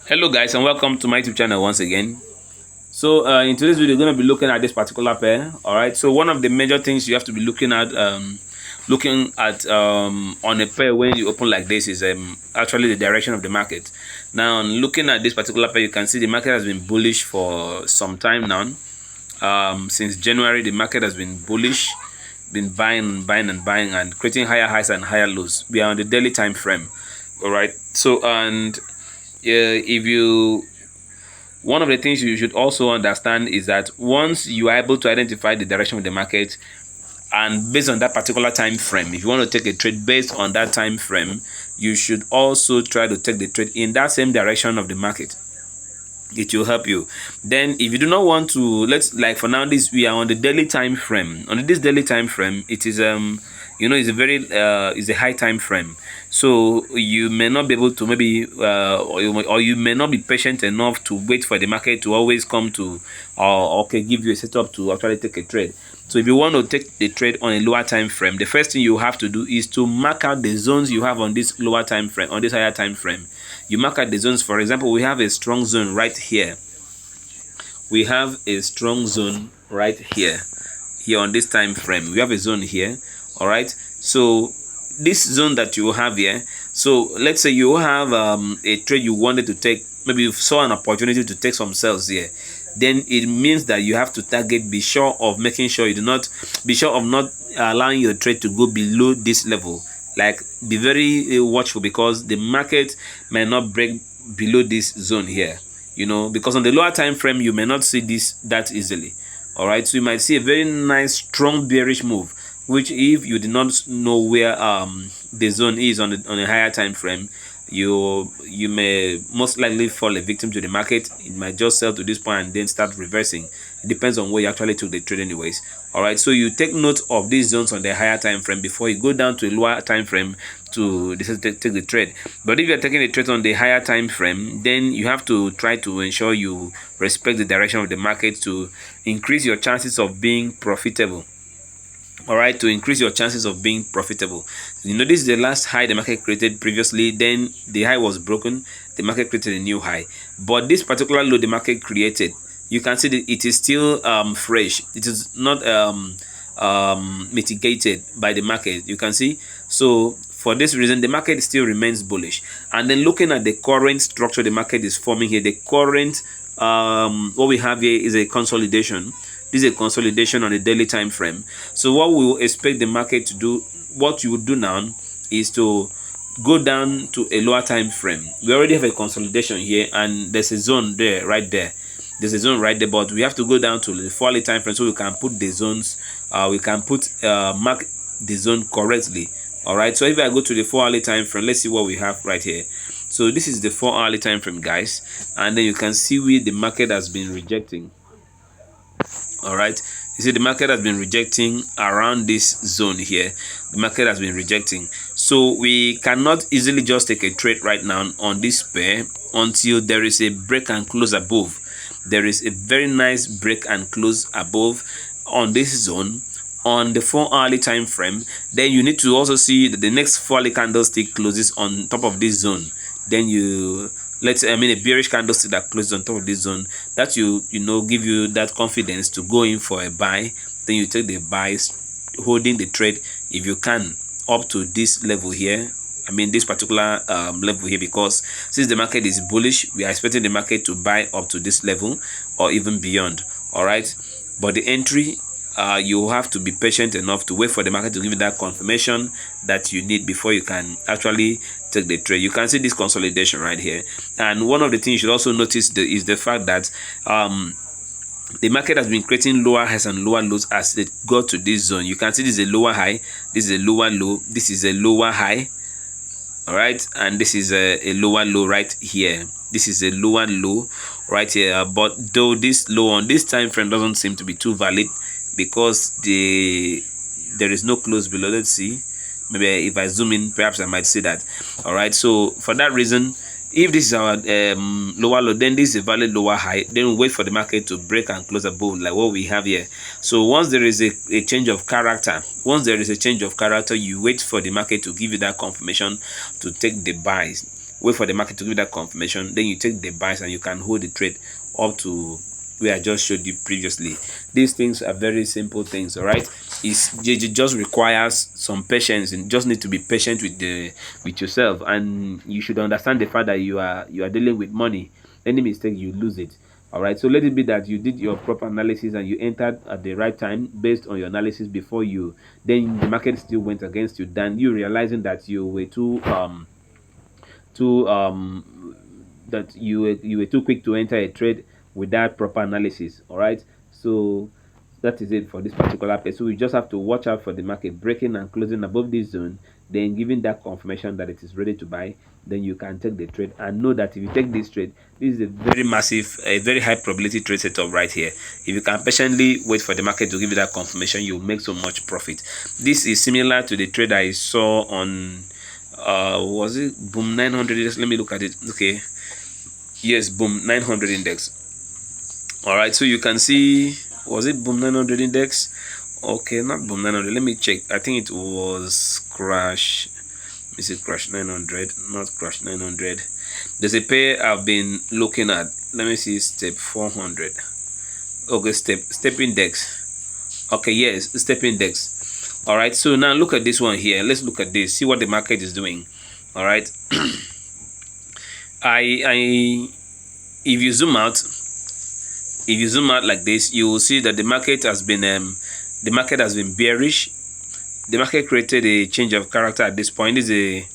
Hello guys, and welcome to my YouTube channel once again. So in today's video, we're going to be looking at this particular pair. All right, so one of the major things you have to be looking at on a pair when you open like this is actually the direction of the market. Now looking at this particular pair, you can see the market has been bullish for some time now. Since January, the market has been bullish, been buying and creating higher highs and higher lows. We are on the daily time frame. All right, so and if you one of the things you should also understand is that once you are able to identify the direction of the market, and based on that particular time frame, if you want to take a trade based on that time frame, you should also try to take the trade in that same direction of the market. It will help you. Then if you do not want to, let's, like for now, this we are on the daily time frame. On this daily time frame, it is it's a very it's a high time frame, so you may not be able to maybe or you may not be patient enough to wait for the market to always come to okay, give you a setup to actually take a trade. So if you want to take the trade on a lower time frame, the first thing you have to do is to mark out the zones you have on this lower time frame, on this higher time frame. You mark out the zones. For example, we have a strong zone right here. We have a strong zone right here on this time frame. We have a zone here. All right, so this zone that you have here, so let's say you have a trade you wanted to take, maybe you saw an opportunity to take some sales here, then it means that you have to be sure of making sure you do not, be sure of not allowing your trade to go below this level. Like, be very watchful, because the market may not break below this zone here, because on the lower time frame you may not see this that easily. All right, so you might see a very nice strong bearish move, which if you did not know where the zone is on a higher time frame, you may most likely fall a victim to the market. It might just sell to this point and then start reversing. It depends on where you actually took the trade anyways. All right, so you take note of these zones on the higher time frame before you go down to a lower time frame to take the trade. But if you're taking the trade on the higher time frame, then you have to try to ensure you respect the direction of the market to increase your chances of being profitable. All right, to increase your chances of being profitable. This is the last high the market created previously. Then the high was broken, the market created a new high, but this particular low the market created, you can see that it is still fresh. It is not mitigated by the market, you can see. So for this reason, the market still remains bullish. And then looking at the current structure the market is forming here, the current what we have here is a consolidation. This is a consolidation on a daily time frame. So what we will expect the market to do, what you would do now, is to go down to a lower time frame. We already have a consolidation here, and there's a zone there, right there. There's a zone right there, but we have to go down to the 4-hourly time frame so we can put the zones. We can mark the zone correctly. All right. So if I go to the 4-hourly time frame, let's see what we have right here. So this is the 4-hourly time frame, guys, and then you can see where the market has been rejecting. All right, you see the market has been rejecting around this zone here. The market has been rejecting, so we cannot easily just take a trade right now on this pair until there is a break and close above. There is a very nice break and close above on this zone on the 4-hourly time frame. Then you need to also see that the next 4-hourly candlestick closes on top of this zone. Then you, let's say, a bearish candlestick that closes on top of this zone, that give you that confidence to go in for a buy. Then you take the buys, holding the trade if you can up to this level here. This particular level here, because since the market is bullish, we are expecting the market to buy up to this level or even beyond. All right, but the entry, you have to be patient enough to wait for the market to give you that confirmation that you need before you can actually take the trade. You can see this consolidation right here, and one of the things you should also notice is the fact that the market has been creating lower highs and lower lows as it got to this zone. You can see this is a lower high, this is a lower low, this is a lower high. All right, and this is a lower low right here. This is a lower low right here, but though this low on this time frame doesn't seem to be too valid, because there is no close below. Let's see, maybe if I zoom in, perhaps I might see that. All right, so for that reason, if this is our lower low, then this is a valid lower high. Then we wait for the market to break and close above, like what we have here. So once there is a change of character, you wait for the market to give you that confirmation to take the buys. wait for the market to give that confirmation, then you take the buys and you can hold the trade up to where I just showed you previously. These things are very simple things, all right. It just requires some patience, and just need to be patient with yourself, and you should understand the fact that you are dealing with money. Any mistake, you lose it. All right, so let it be that you did your proper analysis and you entered at the right time based on your analysis before you, then the market still went against you, then you realizing that you were too that you were too quick to enter a trade without proper analysis. All right, so that is it for this particular place. So we just have to watch out for the market breaking and closing above this zone, then giving that confirmation that it is ready to buy, then you can take the trade, and know that if you take this trade, this is a very massive, a very high probability trade setup right here. If you can patiently wait for the market to give you that confirmation, you'll make so much profit. This is similar to the trade I saw on was it boom 900 index? Let me look at it. Okay, yes, boom 900 index. All right, so you can see, was it boom 900 index? Okay, not boom 900. Let me check. I think it was crash. Is it crash 900? Not crash 900. There's a pair I've been looking at. Let me see, step 400. Okay, step index. Okay, yes, step index. All right, so now look at this one here. Let's look at this, see what the market is doing. All right. If you zoom out, like this, you will see that the market has been bearish. The market created a change of character at this point. This is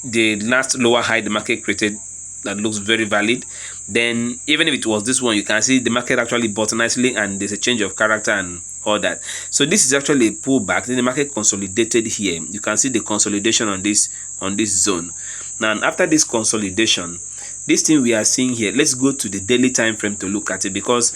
the last lower high the market created that looks very valid. Then even if it was this one, you can see the market actually bought nicely and there's a change of character and all that. So this is actually a pullback. Then the market consolidated here. You can see the consolidation on this zone. Now after this consolidation, this thing we are seeing here, let's go to the daily time frame to look at it, because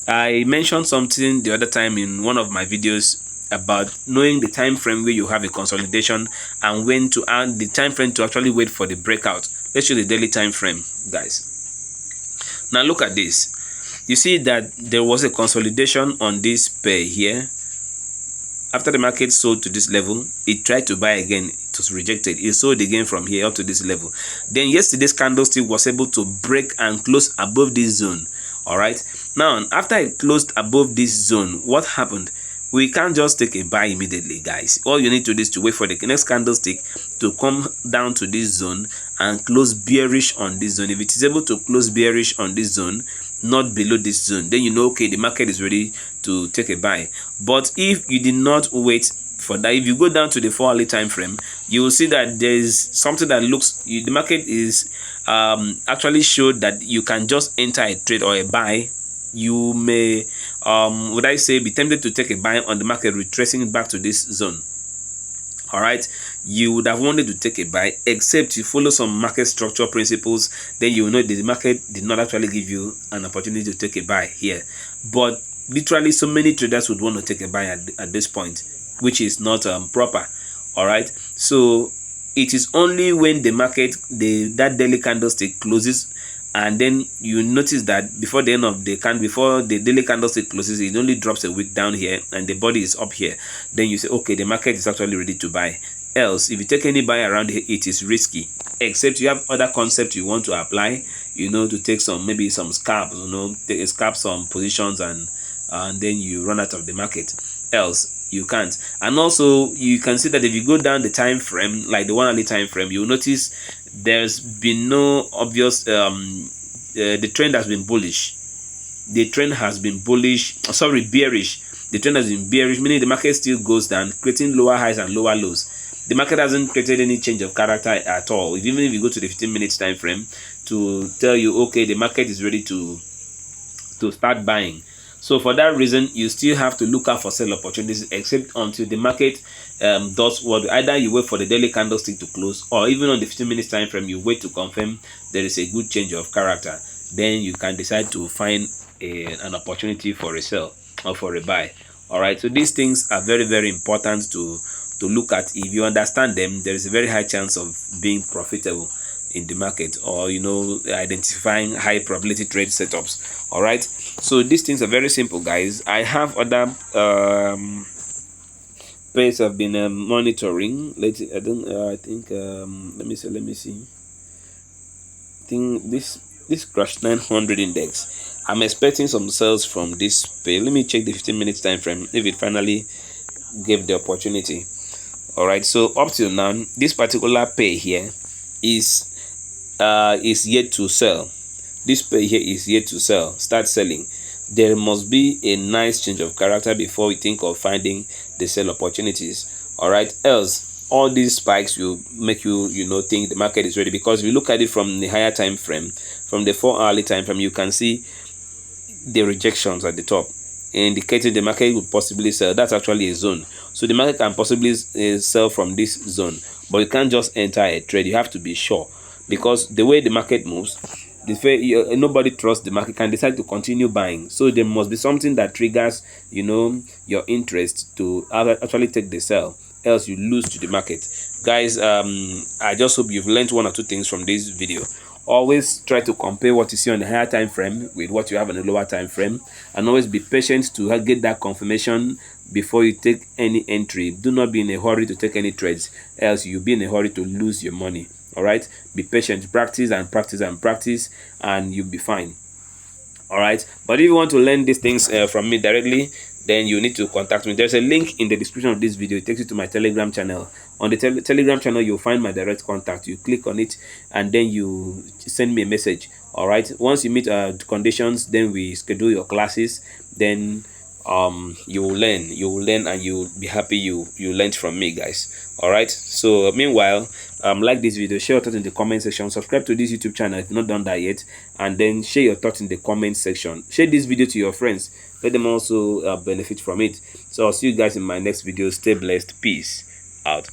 I mentioned something the other time in one of my videos about knowing the time frame where you have a consolidation and when to add the time frame to actually wait for the breakout. Let's show the daily time frame, guys. Now look at this. You see that there was a consolidation on this pair here. After the market sold to this level, it tried to buy again. It was rejected. It sold again from here up to this level. Then yesterday's candlestick was able to break and close above this zone. All right, now after it closed above this zone, what happened? We can't just take a buy immediately, guys. All you need to do is to wait for the next candlestick to come down to this zone and close bearish on this zone. If it is able to close bearish on this zone, not below this zone, then you know, okay, the market is ready to take a buy. But if you did not wait for that, if you go down to the 4-hourly time frame, you will see that there is something that looks, the market is actually showed that you can just enter a trade or a buy. You may would I say be tempted to take a buy on the market retracing it back to this zone. All right, you would have wanted to take a buy, except you follow some market structure principles, then you will know that the market did not actually give you an opportunity to take a buy here. But literally so many traders would want to take a buy at this point, which is not proper. All right, so it is only when the market, that daily candlestick closes, and then you notice that before the end of the before the daily candlestick closes, it only drops a wick down here and the body is up here. Then you say, okay, the market is actually ready to buy. Else, if you take any buy around here, it is risky, except you have other concepts you want to apply, you know, to take some, maybe some scalps, you know, take scalp some positions, and then you run out of the market. Else you can't. And also you can see that if you go down the time frame, like the 1-hourly time frame, you'll notice there's been no obvious the trend has been bullish. The trend has been bullish, bearish. The trend has been bearish, meaning the market still goes down, creating lower highs and lower lows. The market hasn't created any change of character at all. Even if you go to the 15 minutes time frame to tell you, okay, the market is ready to start buying. So for that reason, you still have to look out for sell opportunities, except until the market does what, either you wait for the daily candlestick to close, or even on the 15 minutes time frame, you wait to confirm there is a good change of character. Then you can decide to find an opportunity for a sell or for a buy. All right, so these things are very, very important to look at. If you understand them, there is a very high chance of being profitable in the market, or you know, identifying high probability trade setups. All right, so these things are very simple, guys. I have other pairs I've been monitoring. I think let me see. think this crash 900 index. I'm expecting some sales from this pay. Let me check the 15 minutes time frame if it finally gave the opportunity. All right, so up till now this particular pay here is yet to sell. This pay here is yet to start selling. There must be a nice change of character before we think of finding the sell opportunities. All right, else all these spikes will make you think the market is ready, because if you look at it from the higher time frame, from the 4 hourly time frame, you can see the rejections at the top, indicating the market would possibly sell. That's actually a zone, so the market can possibly sell from this zone, but you can't just enter a trade. You have to be sure, because the way the market moves, nobody trusts the market can decide to continue buying. So there must be something that triggers your interest to actually take the sell, else you lose to the market. Guys, I just hope you've learned one or two things from this video. Always try to compare what you see on the higher time frame with what you have on the lower time frame, and always be patient to get that confirmation before you take any entry. Do not be in a hurry to take any trades, else you'll be in a hurry to lose your money. All right, be patient, practice and practice and practice, and you'll be fine. All right, but if you want to learn these things from me directly, then you need to contact me. There's a link in the description of this video. It takes you to my Telegram channel. On the Telegram channel, you'll find my direct contact. You click on it and then you send me a message. All right, once you meet conditions, then we schedule your classes. Then you will learn and you'll be happy you learned from me, guys. All right, so meanwhile, like this video, share your thoughts in the comment section, subscribe to this YouTube channel if you've not done that yet, and then share your thoughts in the comment section. Share this video to your friends, let them also benefit from it. So I'll see you guys in my next video. Stay blessed. Peace out.